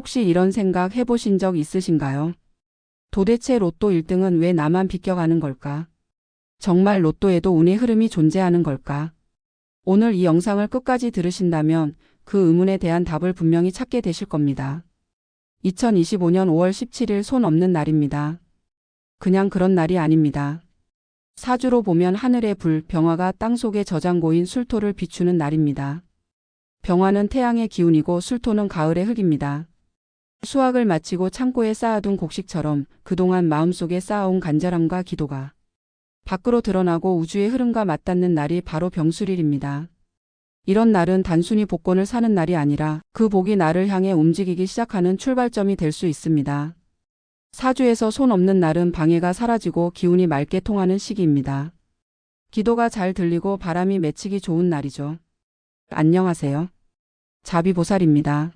혹시 이런 생각 해보신 적 있으신가요? 도대체 로또 1등은 왜 나만 비껴가는 걸까? 정말 로또에도 운의 흐름이 존재하는 걸까? 오늘 이 영상을 끝까지 들으신다면 그 의문에 대한 답을 분명히 찾게 되실 겁니다. 2025년 5월 17일 손 없는 날입니다. 그냥 그런 날이 아닙니다. 사주로 보면 하늘의 불, 병화가 땅속의 저장고인 술토를 비추는 날입니다. 병화는 태양의 기운이고 술토는 가을의 흙입니다. 수확을 마치고 창고에 쌓아둔 곡식처럼 그동안 마음속에 쌓아온 간절함과 기도가 밖으로 드러나고 우주의 흐름과 맞닿는 날이 바로 병술일입니다. 이런 날은 단순히 복권을 사는 날이 아니라 그 복이 나를 향해 움직이기 시작하는 출발점이 될 수 있습니다. 사주에서 손 없는 날은 방해가 사라지고 기운이 맑게 통하는 시기입니다. 기도가 잘 들리고 바람이 맺히기 좋은 날이죠. 안녕하세요. 자비보살입니다.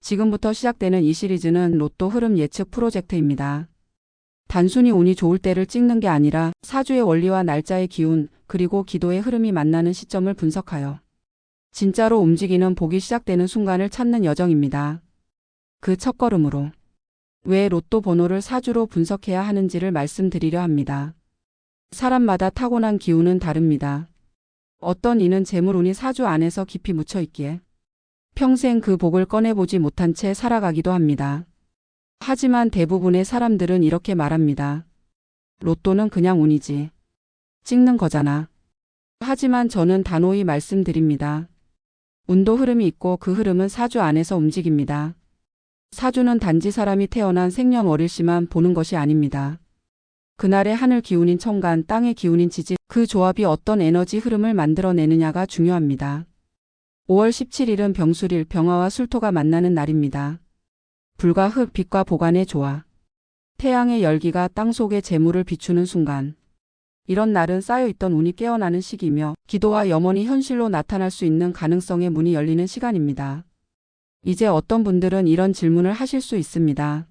지금부터 시작되는 이 시리즈는 로또 흐름 예측 프로젝트입니다. 단순히 운이 좋을 때를 찍는 게 아니라 사주의 원리와 날짜의 기운, 그리고 기도의 흐름이 만나는 시점을 분석하여 진짜로 움직이는 복이 시작되는 순간을 찾는 여정입니다. 그 첫걸음으로 왜 로또 번호를 사주로 분석해야 하는지를 말씀드리려 합니다. 사람마다 타고난 기운은 다릅니다. 어떤 이는 재물운이 사주 안에서 깊이 묻혀 있기에 평생 그 복을 꺼내보지 못한 채 살아가기도 합니다. 하지만 대부분의 사람들은 이렇게 말합니다. 로또는 그냥 운이지. 찍는 거잖아. 하지만 저는 단호히 말씀드립니다. 운도 흐름이 있고 그 흐름은 사주 안에서 움직입니다. 사주는 단지 사람이 태어난 생년월일시만 보는 것이 아닙니다. 그날의 하늘 기운인 천간, 땅의 기운인 지지, 그 조합이 어떤 에너지 흐름을 만들어내느냐가 중요합니다. 5월 17일은 병술일, 병화와 술토가 만나는 날입니다. 불과 흙, 빛과 보관의 조화. 태양의 열기가 땅속의 재물을 비추는 순간. 이런 날은 쌓여있던 운이 깨어나는 시기이며 기도와 염원이 현실로 나타날 수 있는 가능성의 문이 열리는 시간입니다. 이제 어떤 분들은 이런 질문을 하실 수 있습니다.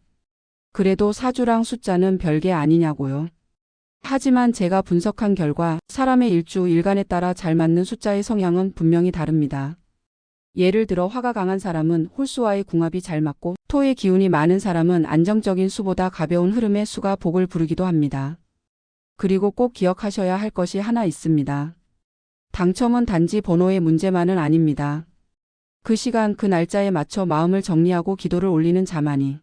그래도 사주랑 숫자는 별개 아니냐고요. 하지만 제가 분석한 결과 사람의 일주, 일간에 따라 잘 맞는 숫자의 성향은 분명히 다릅니다. 예를 들어 화가 강한 사람은 홀수와의 궁합이 잘 맞고 토의 기운이 많은 사람은 안정적인 수보다 가벼운 흐름의 수가 복을 부르기도 합니다. 그리고 꼭 기억하셔야 할 것이 하나 있습니다. 당첨은 단지 번호의 문제만은 아닙니다. 그 시간 그 날짜에 맞춰 마음을 정리하고 기도를 올리는 자만이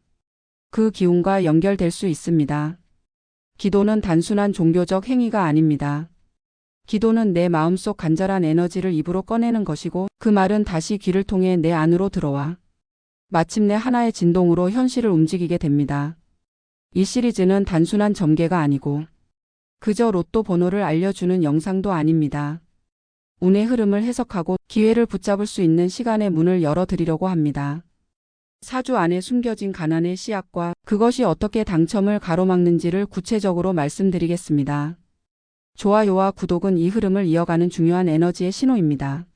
그 기운과 연결될 수 있습니다. 기도는 단순한 종교적 행위가 아닙니다. 기도는 내 마음속 간절한 에너지를 입으로 꺼내는 것이고 그 말은 다시 귀를 통해 내 안으로 들어와 마침내 하나의 진동으로 현실을 움직이게 됩니다. 이 시리즈는 단순한 점괘가 아니고 그저 로또 번호를 알려주는 영상도 아닙니다. 운의 흐름을 해석하고 기회를 붙잡을 수 있는 시간의 문을 열어드리려고 합니다. 사주 안에 숨겨진 가난의 씨앗과 그것이 어떻게 당첨을 가로막는지를 구체적으로 말씀드리겠습니다. 좋아요와 구독은 이 흐름을 이어가는 중요한 에너지의 신호입니다.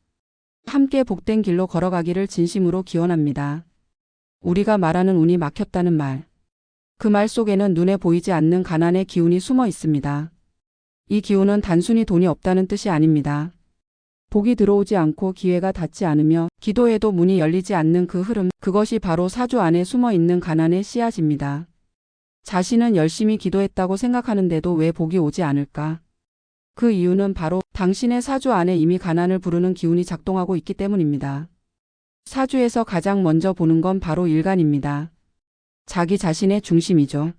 함께 복된 길로 걸어가기를 진심으로 기원합니다. 우리가 말하는 운이 막혔다는 말. 그 말 속에는 눈에 보이지 않는 가난의 기운이 숨어 있습니다. 이 기운은 단순히 돈이 없다는 뜻이 아닙니다. 복이 들어오지 않고 기회가 닿지 않으며 기도해도 문이 열리지 않는 그 흐름, 그것이 바로 사주 안에 숨어 있는 가난의 씨앗입니다. 자신은 열심히 기도했다고 생각하는데도 왜 복이 오지 않을까? 그 이유는 바로 당신의 사주 안에 이미 가난을 부르는 기운이 작동하고 있기 때문입니다. 사주에서 가장 먼저 보는 건 바로 일간입니다. 자기 자신의 중심이죠.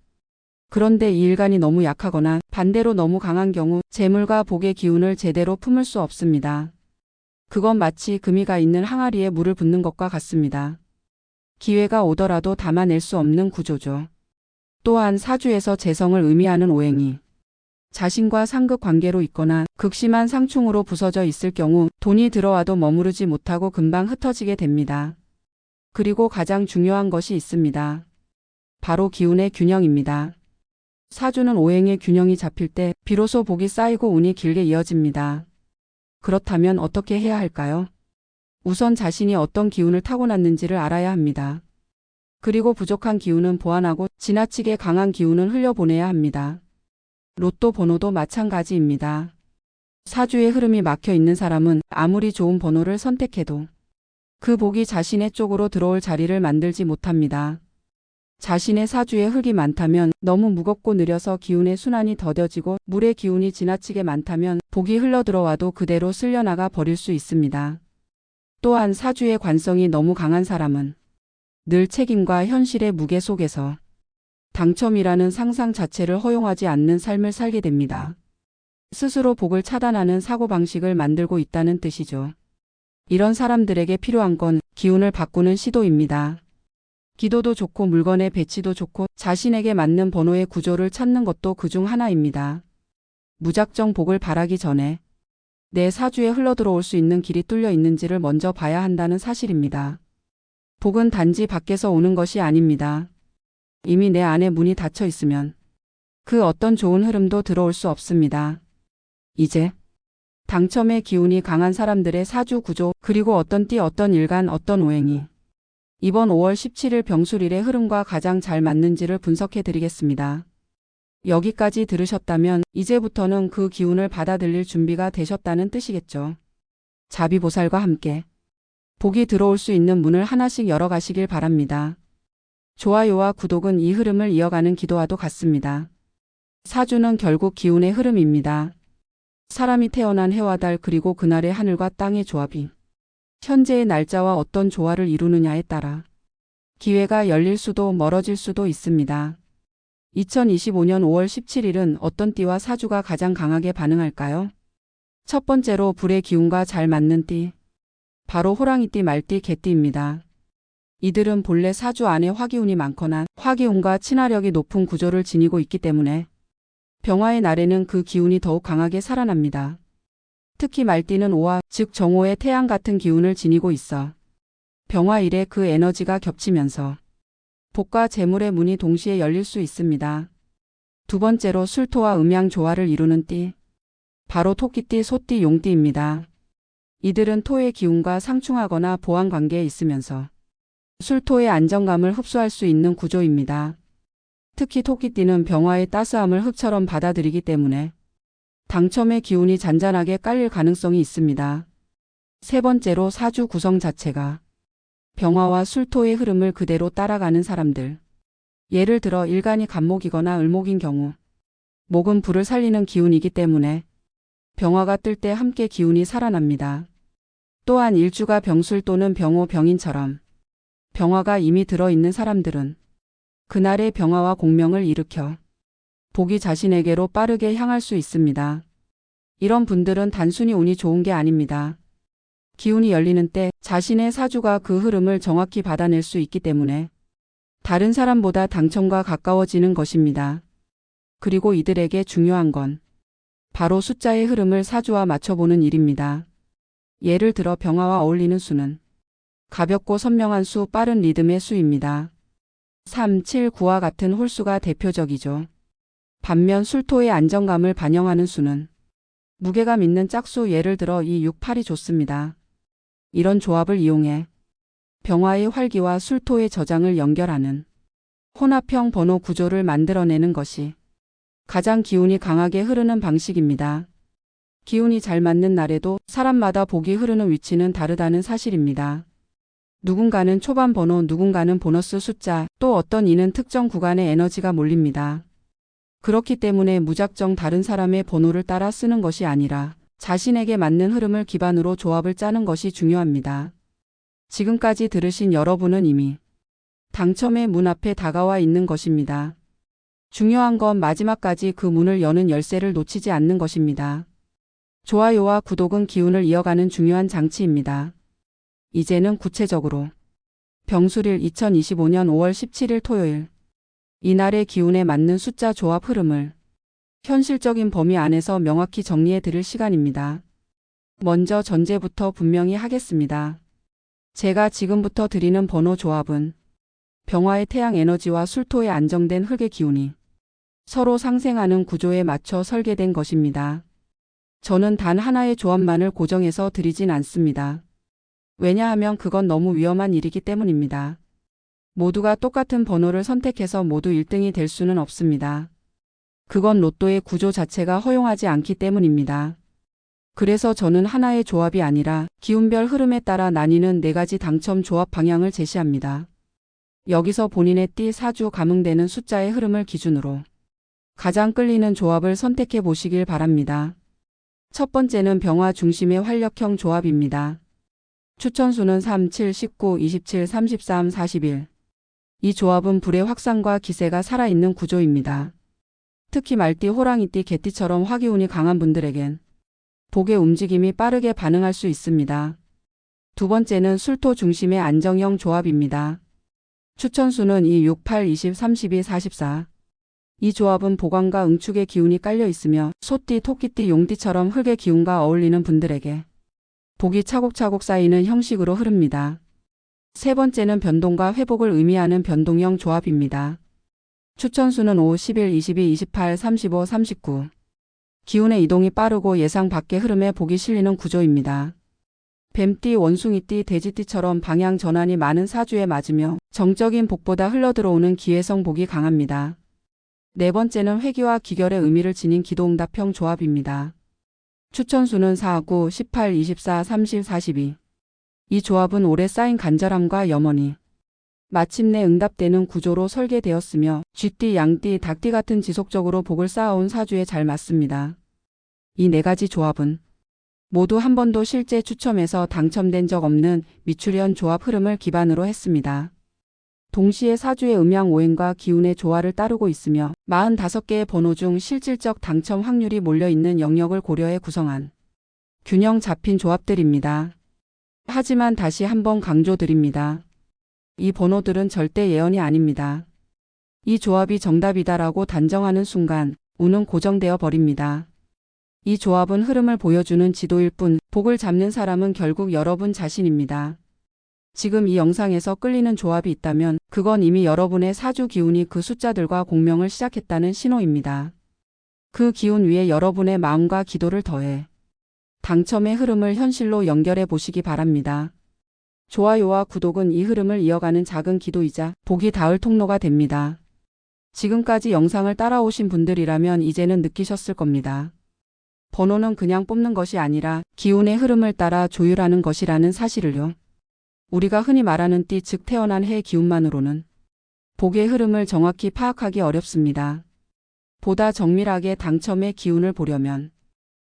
그런데 이 일간이 너무 약하거나 반대로 너무 강한 경우 재물과 복의 기운을 제대로 품을 수 없습니다. 그건 마치 금이가 있는 항아리에 물을 붓는 것과 같습니다. 기회가 오더라도 담아낼 수 없는 구조죠. 또한 사주에서 재성을 의미하는 오행이 자신과 상급 관계로 있거나 극심한 상충으로 부서져 있을 경우 돈이 들어와도 머무르지 못하고 금방 흩어지게 됩니다. 그리고 가장 중요한 것이 있습니다. 바로 기운의 균형입니다. 사주는 오행의 균형이 잡힐 때 비로소 복이 쌓이고 운이 길게 이어집니다. 그렇다면 어떻게 해야 할까요? 우선 자신이 어떤 기운을 타고났는지를 알아야 합니다. 그리고 부족한 기운은 보완하고 지나치게 강한 기운은 흘려보내야 합니다. 로또 번호도 마찬가지입니다. 사주의 흐름이 막혀 있는 사람은 아무리 좋은 번호를 선택해도 그 복이 자신의 쪽으로 들어올 자리를 만들지 못합니다. 자신의 사주에 흙이 많다면 너무 무겁고 느려서 기운의 순환이 더뎌지고 물의 기운이 지나치게 많다면 복이 흘러들어와도 그대로 쓸려나가 버릴 수 있습니다. 또한 사주의 관성이 너무 강한 사람은 늘 책임과 현실의 무게 속에서 당첨이라는 상상 자체를 허용하지 않는 삶을 살게 됩니다. 스스로 복을 차단하는 사고방식을 만들고 있다는 뜻이죠. 이런 사람들에게 필요한 건 기운을 바꾸는 시도입니다. 기도도 좋고 물건의 배치도 좋고 자신에게 맞는 번호의 구조를 찾는 것도 그중 하나입니다. 무작정 복을 바라기 전에 내 사주에 흘러들어올 수 있는 길이 뚫려 있는지를 먼저 봐야 한다는 사실입니다. 복은 단지 밖에서 오는 것이 아닙니다. 이미 내 안에 문이 닫혀 있으면 그 어떤 좋은 흐름도 들어올 수 없습니다. 이제 당첨의 기운이 강한 사람들의 사주 구조, 그리고 어떤 띠, 어떤 일간, 어떤 오행이 이번 5월 17일 병술일의 흐름과 가장 잘 맞는지를 분석해 드리겠습니다. 여기까지 들으셨다면 이제부터는 그 기운을 받아들일 준비가 되셨다는 뜻이겠죠. 자비보살과 함께 복이 들어올 수 있는 문을 하나씩 열어가시길 바랍니다. 좋아요와 구독은 이 흐름을 이어가는 기도와도 같습니다. 사주는 결국 기운의 흐름입니다. 사람이 태어난 해와 달 그리고 그날의 하늘과 땅의 조합이 현재의 날짜와 어떤 조화를 이루느냐에 따라 기회가 열릴 수도 멀어질 수도 있습니다. 2025년 5월 17일은 어떤 띠와 사주가 가장 강하게 반응할까요? 첫 번째로 불의 기운과 잘 맞는 띠. 바로 호랑이띠, 말띠, 개띠입니다. 이들은 본래 사주 안에 화기운이 많거나 화기운과 친화력이 높은 구조를 지니고 있기 때문에 병화의 날에는 그 기운이 더욱 강하게 살아납니다. 특히 말띠는 오화, 즉 정오의 태양 같은 기운을 지니고 있어 병화일에 그 에너지가 겹치면서 복과 재물의 문이 동시에 열릴 수 있습니다. 두 번째로 술토와 음양 조화를 이루는 띠. 바로 토끼띠, 소띠, 용띠입니다. 이들은 토의 기운과 상충하거나 보완 관계에 있으면서 술토의 안정감을 흡수할 수 있는 구조입니다. 특히 토끼띠는 병화의 따스함을 흙처럼 받아들이기 때문에 당첨의 기운이 잔잔하게 깔릴 가능성이 있습니다. 세 번째로 사주 구성 자체가 병화와 술토의 흐름을 그대로 따라가는 사람들. 예를 들어 일간이 간목이거나 을목인 경우 목은 불을 살리는 기운이기 때문에 병화가 뜰 때 함께 기운이 살아납니다. 또한 일주가 병술 또는 병호, 병인처럼 병화가 이미 들어있는 사람들은 그날의 병화와 공명을 일으켜 복이 자신에게로 빠르게 향할 수 있습니다. 이런 분들은 단순히 운이 좋은 게 아닙니다. 기운이 열리는 때 자신의 사주가 그 흐름을 정확히 받아낼 수 있기 때문에 다른 사람보다 당첨과 가까워지는 것입니다. 그리고 이들에게 중요한 건 바로 숫자의 흐름을 사주와 맞춰보는 일입니다. 예를 들어 병화와 어울리는 수는 가볍고 선명한 수, 빠른 리듬의 수입니다. 3, 7, 9와 같은 홀수가 대표적이죠. 반면 술토의 안정감을 반영하는 수는 무게감 있는 짝수, 예를 들어 2, 6, 8이 좋습니다. 이런 조합을 이용해 병화의 활기와 술토의 저장을 연결하는 혼합형 번호 구조를 만들어내는 것이 가장 기운이 강하게 흐르는 방식입니다. 기운이 잘 맞는 날에도 사람마다 복이 흐르는 위치는 다르다는 사실입니다. 누군가는 초반 번호, 누군가는 보너스 숫자, 또 어떤 이는 특정 구간에 에너지가 몰립니다. 그렇기 때문에 무작정 다른 사람의 번호를 따라 쓰는 것이 아니라 자신에게 맞는 흐름을 기반으로 조합을 짜는 것이 중요합니다. 지금까지 들으신 여러분은 이미 당첨의 문 앞에 다가와 있는 것입니다. 중요한 건 마지막까지 그 문을 여는 열쇠를 놓치지 않는 것입니다. 좋아요와 구독은 기운을 이어가는 중요한 장치입니다. 이제는 구체적으로 병술일 2025년 5월 17일 토요일 이날의 기운에 맞는 숫자 조합 흐름을 현실적인 범위 안에서 명확히 정리해 드릴 시간입니다. 먼저 전제부터 분명히 하겠습니다. 제가 지금부터 드리는 번호 조합은 병화의 태양 에너지와 술토의 안정된 흙의 기운이 서로 상생하는 구조에 맞춰 설계된 것입니다. 저는 단 하나의 조합만을 고정해서 드리진 않습니다. 왜냐하면 그건 너무 위험한 일이기 때문입니다. 모두가 똑같은 번호를 선택해서 모두 1등이 될 수는 없습니다. 그건 로또의 구조 자체가 허용하지 않기 때문입니다. 그래서 저는 하나의 조합이 아니라 기운별 흐름에 따라 나뉘는 4가지 당첨 조합 방향을 제시합니다. 여기서 본인의 띠 사주 감흥되는 숫자의 흐름을 기준으로 가장 끌리는 조합을 선택해 보시길 바랍니다. 첫 번째는 병화 중심의 활력형 조합입니다. 추천수는 3, 7, 19, 27, 33, 41. 이 조합은 불의 확산과 기세가 살아있는 구조입니다. 특히 말띠, 호랑이띠, 개띠처럼 화기운이 강한 분들에겐 복의 움직임이 빠르게 반응할 수 있습니다. 두 번째는 술토 중심의 안정형 조합입니다. 추천수는 2, 6, 8, 20, 32, 44. 이 조합은 보관과 응축의 기운이 깔려 있으며 소띠, 토끼띠, 용띠처럼 흙의 기운과 어울리는 분들에게 복이 차곡차곡 쌓이는 형식으로 흐릅니다. 세 번째는 변동과 회복을 의미하는 변동형 조합입니다. 추천수는 5, 11, 22, 28, 35, 39. 기운의 이동이 빠르고 예상 밖의 흐름에 복이 실리는 구조입니다. 뱀띠, 원숭이띠, 돼지띠처럼 방향 전환이 많은 사주에 맞으며 정적인 복보다 흘러들어오는 기회성 복이 강합니다. 네 번째는 회귀와 기결의 의미를 지닌 기도응답형 조합입니다. 추천수는 4, 9, 18, 24, 30, 42. 이 조합은 오래 쌓인 간절함과 염원이 마침내 응답되는 구조로 설계되었으며 쥐띠, 양띠, 닭띠 같은 지속적으로 복을 쌓아온 사주에 잘 맞습니다. 이 4가지 조합은 모두 한 번도 실제 추첨에서 당첨된 적 없는 미출현 조합 흐름을 기반으로 했습니다. 동시에 사주의 음양 오행과 기운의 조화를 따르고 있으며 45개의 번호 중 실질적 당첨 확률이 몰려있는 영역을 고려해 구성한 균형 잡힌 조합들입니다. 하지만 다시 한번 강조드립니다. 이 번호들은 절대 예언이 아닙니다. 이 조합이 정답이다라고 단정하는 순간 운은 고정되어 버립니다. 이 조합은 흐름을 보여주는 지도일 뿐 복을 잡는 사람은 결국 여러분 자신입니다. 지금 이 영상에서 끌리는 조합이 있다면 그건 이미 여러분의 사주 기운이 그 숫자들과 공명을 시작했다는 신호입니다. 그 기운 위에 여러분의 마음과 기도를 더해 당첨의 흐름을 현실로 연결해 보시기 바랍니다. 좋아요와 구독은 이 흐름을 이어가는 작은 기도이자 복이 닿을 통로가 됩니다. 지금까지 영상을 따라오신 분들이라면 이제는 느끼셨을 겁니다. 번호는 그냥 뽑는 것이 아니라 기운의 흐름을 따라 조율하는 것이라는 사실을요. 우리가 흔히 말하는 띠, 즉 태어난 해의 기운만으로는 복의 흐름을 정확히 파악하기 어렵습니다. 보다 정밀하게 당첨의 기운을 보려면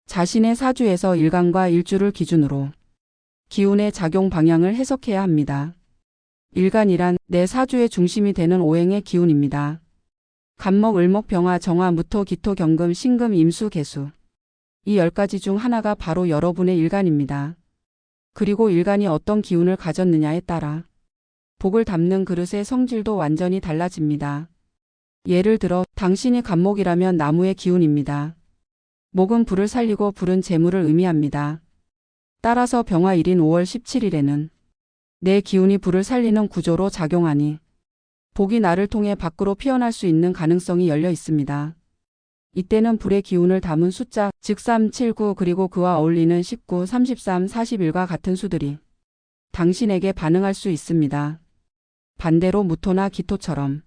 자신의 사주에서 일간과 일주를 기준으로 기운의 작용 방향을 해석해야 합니다. 일간이란 내 사주의 중심이 되는 오행의 기운입니다. 간목, 을목, 병화, 정화, 무토, 기토, 경금, 신금, 임수, 개수. 이 10가지 중 하나가 바로 여러분의 일간입니다. 그리고 일간이 어떤 기운을 가졌느냐에 따라 복을 담는 그릇의 성질도 완전히 달라집니다. 예를 들어 당신이 간목이라면 나무의 기운입니다. 목은 불을 살리고 불은 재물을 의미합니다. 따라서 병화일인 5월 17일에는 내 기운이 불을 살리는 구조로 작용하니 복이 나를 통해 밖으로 피어날 수 있는 가능성이 열려 있습니다. 이때는 불의 기운을 담은 숫자, 즉 3, 7, 9 그리고 그와 어울리는 19, 33, 41과 같은 수들이 당신에게 반응할 수 있습니다. 반대로 무토나 기토처럼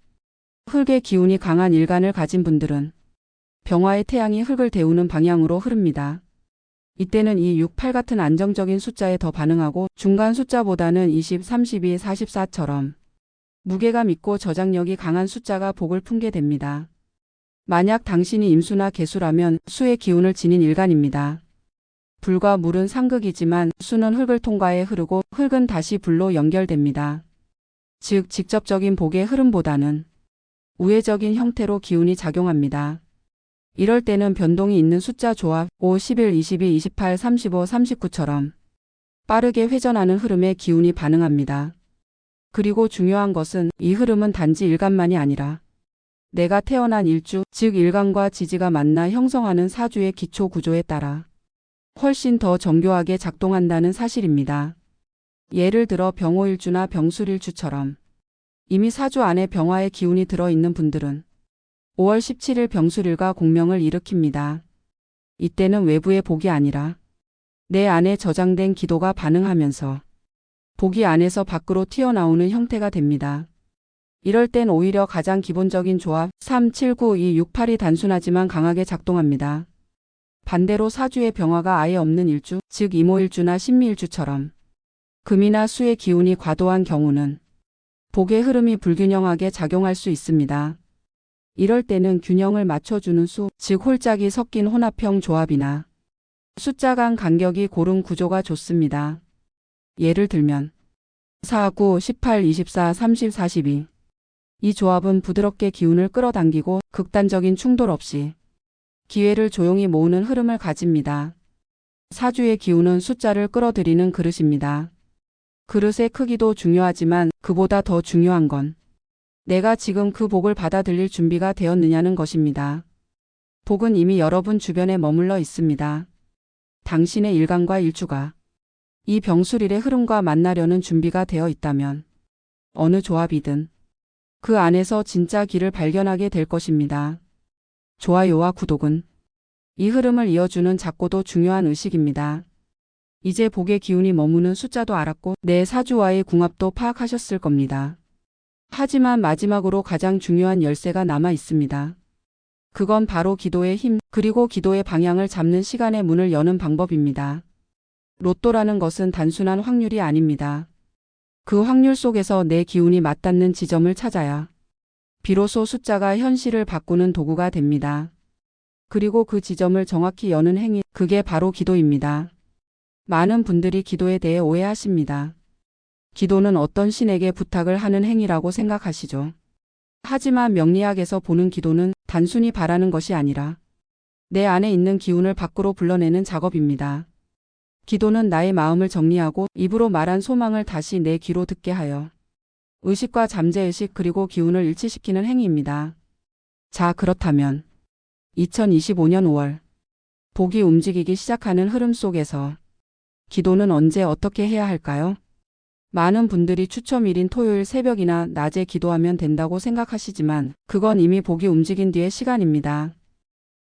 흙의 기운이 강한 일간을 가진 분들은 병화의 태양이 흙을 데우는 방향으로 흐릅니다. 이때는 2, 6, 8 같은 안정적인 숫자에 더 반응하고 중간 숫자보다는 20, 32, 44처럼 무게감 있고 저장력이 강한 숫자가 복을 품게 됩니다. 만약 당신이 임수나 개수라면 수의 기운을 지닌 일간입니다. 불과 물은 상극이지만 수는 흙을 통과해 흐르고 흙은 다시 불로 연결됩니다. 즉 직접적인 복의 흐름보다는 우회적인 형태로 기운이 작용합니다. 이럴 때는 변동이 있는 숫자 조합 5, 11, 22, 28, 35, 39처럼 빠르게 회전하는 흐름에 기운이 반응합니다. 그리고 중요한 것은 이 흐름은 단지 일간만이 아니라 내가 태어난 일주, 즉 일간과 지지가 만나 형성하는 사주의 기초 구조에 따라 훨씬 더 정교하게 작동한다는 사실입니다. 예를 들어 병호일주나 병술일주처럼 이미 사주 안에 병화의 기운이 들어있는 분들은 5월 17일 병술일과 공명을 일으킵니다. 이때는 외부의 복이 아니라 내 안에 저장된 기도가 반응하면서 복이 안에서 밖으로 튀어나오는 형태가 됩니다. 이럴 땐 오히려 가장 기본적인 조합 3, 7, 9, 2, 6, 8이 단순하지만 강하게 작동합니다. 반대로 사주의 병화가 아예 없는 일주, 즉 이모일주나 신미일주처럼 금이나 수의 기운이 과도한 경우는 복의 흐름이 불균형하게 작용할 수 있습니다. 이럴 때는 균형을 맞춰주는 수, 즉 홀짝이 섞인 혼합형 조합이나 숫자 간 간격이 고른 구조가 좋습니다. 예를 들면 4, 9, 18, 24, 30, 42. 이 조합은 부드럽게 기운을 끌어당기고 극단적인 충돌 없이 기회를 조용히 모으는 흐름을 가집니다. 사주의 기운은 숫자를 끌어들이는 그릇입니다. 그릇의 크기도 중요하지만 그보다 더 중요한 건 내가 지금 그 복을 받아들일 준비가 되었느냐는 것입니다. 복은 이미 여러분 주변에 머물러 있습니다. 당신의 일간과 일주가 이 병술일의 흐름과 만나려는 준비가 되어 있다면 어느 조합이든 그 안에서 진짜 길을 발견하게 될 것입니다. 좋아요와 구독은 이 흐름을 이어주는 작고도 중요한 의식입니다. 이제 복의 기운이 머무는 숫자도 알았고 내 사주와의 궁합도 파악하셨을 겁니다. 하지만 마지막으로 가장 중요한 열쇠가 남아 있습니다. 그건 바로 기도의 힘, 그리고 기도의 방향을 잡는 시간의 문을 여는 방법입니다. 로또라는 것은 단순한 확률이 아닙니다. 그 확률 속에서 내 기운이 맞닿는 지점을 찾아야 비로소 숫자가 현실을 바꾸는 도구가 됩니다. 그리고 그 지점을 정확히 여는 행위, 그게 바로 기도입니다. 많은 분들이 기도에 대해 오해하십니다. 기도는 어떤 신에게 부탁을 하는 행위라고 생각하시죠. 하지만 명리학에서 보는 기도는 단순히 바라는 것이 아니라 내 안에 있는 기운을 밖으로 불러내는 작업입니다. 기도는 나의 마음을 정리하고 입으로 말한 소망을 다시 내 귀로 듣게 하여 의식과 잠재의식 그리고 기운을 일치시키는 행위입니다. 자, 그렇다면 2025년 5월 복이 움직이기 시작하는 흐름 속에서 기도는 언제 어떻게 해야 할까요? 많은 분들이 추첨일인 토요일 새벽이나 낮에 기도하면 된다고 생각하시지만 그건 이미 복이 움직인 뒤의 시간입니다.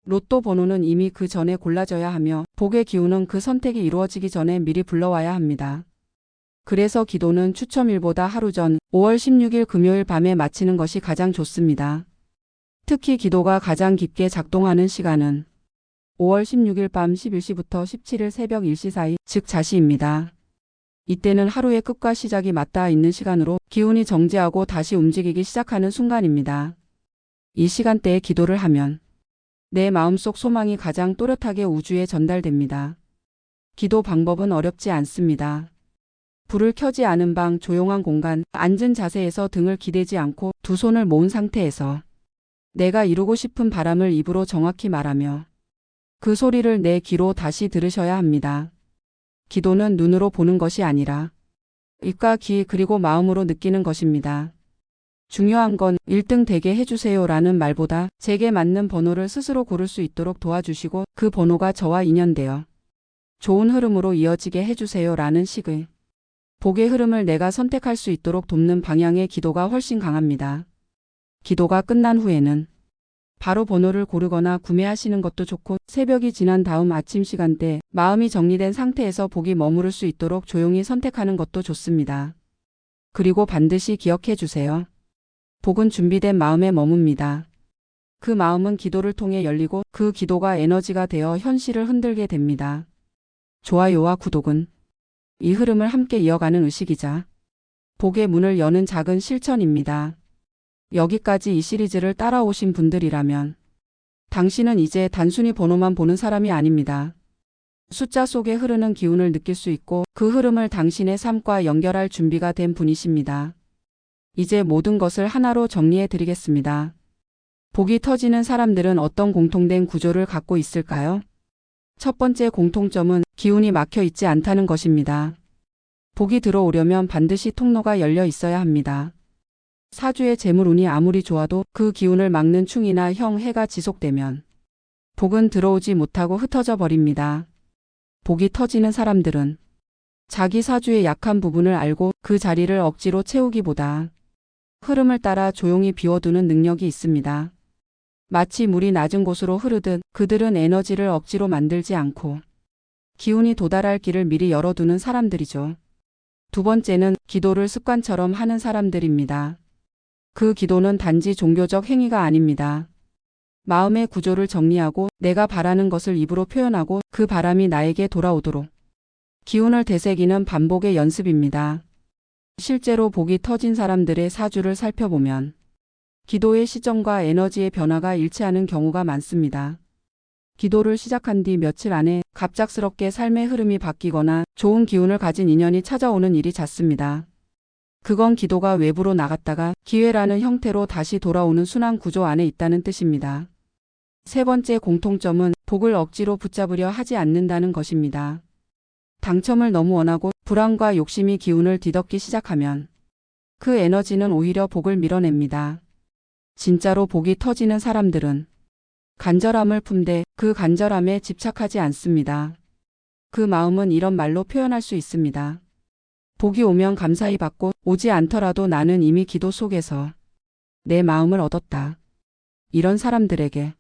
로또 번호는 이미 그 전에 골라져야 하며 복의 기운은 그 선택이 이루어지기 전에 미리 불러와야 합니다. 그래서 기도는 추첨일보다 하루 전 5월 16일 금요일 밤에 마치는 것이 가장 좋습니다. 특히 기도가 가장 깊게 작동하는 시간은 5월 16일 밤 11시부터 17일 새벽 1시 사이, 즉 자시입니다. 이때는 하루의 끝과 시작이 맞닿아 있는 시간으로 기운이 정지하고 다시 움직이기 시작하는 순간입니다. 이 시간대에 기도를 하면 내 마음속 소망이 가장 또렷하게 우주에 전달됩니다. 기도 방법은 어렵지 않습니다. 불을 켜지 않은 방, 조용한 공간, 앉은 자세에서 등을 기대지 않고 두 손을 모은 상태에서 내가 이루고 싶은 바람을 입으로 정확히 말하며 그 소리를 내 귀로 다시 들으셔야 합니다. 기도는 눈으로 보는 것이 아니라 입과 귀 그리고 마음으로 느끼는 것입니다. 중요한 건 1등 되게 해주세요 라는 말보다 제게 맞는 번호를 스스로 고를 수 있도록 도와주시고 그 번호가 저와 인연되어 좋은 흐름으로 이어지게 해주세요 라는 식의 복의 흐름을 내가 선택할 수 있도록 돕는 방향의 기도가 훨씬 강합니다. 기도가 끝난 후에는 바로 번호를 고르거나 구매하시는 것도 좋고 새벽이 지난 다음 아침 시간대 마음이 정리된 상태에서 복이 머무를 수 있도록 조용히 선택하는 것도 좋습니다. 그리고 반드시 기억해 주세요. 복은 준비된 마음에 머뭅니다. 그 마음은 기도를 통해 열리고 그 기도가 에너지가 되어 현실을 흔들게 됩니다. 좋아요와 구독은 이 흐름을 함께 이어가는 의식이자 복의 문을 여는 작은 실천입니다. 여기까지 이 시리즈를 따라오신 분들이라면 당신은 이제 단순히 번호만 보는 사람이 아닙니다. 숫자 속에 흐르는 기운을 느낄 수 있고 그 흐름을 당신의 삶과 연결할 준비가 된 분이십니다. 이제 모든 것을 하나로 정리해 드리겠습니다. 복이 터지는 사람들은 어떤 공통된 구조를 갖고 있을까요? 첫 번째 공통점은 기운이 막혀 있지 않다는 것입니다. 복이 들어오려면 반드시 통로가 열려 있어야 합니다. 사주의 재물운이 아무리 좋아도 그 기운을 막는 충이나 형, 해가 지속되면 복은 들어오지 못하고 흩어져 버립니다. 복이 터지는 사람들은 자기 사주의 약한 부분을 알고 그 자리를 억지로 채우기보다 흐름을 따라 조용히 비워두는 능력이 있습니다. 마치 물이 낮은 곳으로 흐르듯 그들은 에너지를 억지로 만들지 않고 기운이 도달할 길을 미리 열어두는 사람들이죠. 두 번째는 기도를 습관처럼 하는 사람들입니다. 그 기도는 단지 종교적 행위가 아닙니다. 마음의 구조를 정리하고 내가 바라는 것을 입으로 표현하고 그 바람이 나에게 돌아오도록 기운을 되새기는 반복의 연습입니다. 실제로 복이 터진 사람들의 사주를 살펴보면 기도의 시점과 에너지의 변화가 일치하는 경우가 많습니다. 기도를 시작한 뒤 며칠 안에 갑작스럽게 삶의 흐름이 바뀌거나 좋은 기운을 가진 인연이 찾아오는 일이 잦습니다. 그건 기도가 외부로 나갔다가 기회라는 형태로 다시 돌아오는 순환 구조 안에 있다는 뜻입니다. 세 번째 공통점은 복을 억지로 붙잡으려 하지 않는다는 것입니다. 당첨을 너무 원하고 불안과 욕심이 기운을 뒤덮기 시작하면 그 에너지는 오히려 복을 밀어냅니다. 진짜로 복이 터지는 사람들은 간절함을 품되 그 간절함에 집착하지 않습니다. 그 마음은 이런 말로 표현할 수 있습니다. 복이 오면 감사히 받고 오지 않더라도 나는 이미 기도 속에서 내 마음을 얻었다. 이런 사람들에게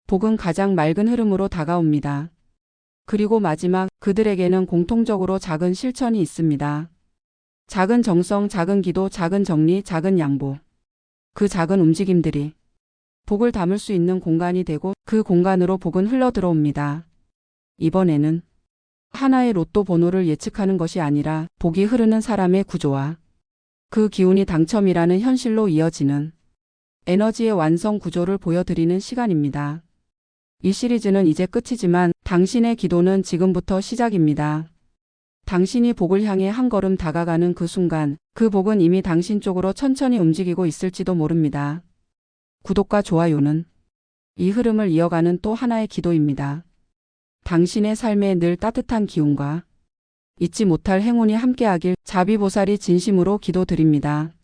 복은 가장 맑은 흐름으로 다가옵니다. 그리고 마지막, 그들에게는 공통적으로 작은 실천이 있습니다. 작은 정성, 작은 기도, 작은 정리, 작은 양보. 그 작은 움직임들이 복을 담을 수 있는 공간이 되고 그 공간으로 복은 흘러 들어옵니다. 이번에는 하나의 로또 번호를 예측하는 것이 아니라 복이 흐르는 사람의 구조와 그 기운이 당첨이라는 현실로 이어지는 에너지의 완성 구조를 보여드리는 시간입니다. 이 시리즈는 이제 끝이지만 당신의 기도는 지금부터 시작입니다. 당신이 복을 향해 한 걸음 다가가는 그 순간 그 복은 이미 당신 쪽으로 천천히 움직이고 있을지도 모릅니다. 구독과 좋아요는 이 흐름을 이어가는 또 하나의 기도입니다. 당신의 삶에 늘 따뜻한 기운과 잊지 못할 행운이 함께하길 자비보살이 진심으로 기도드립니다.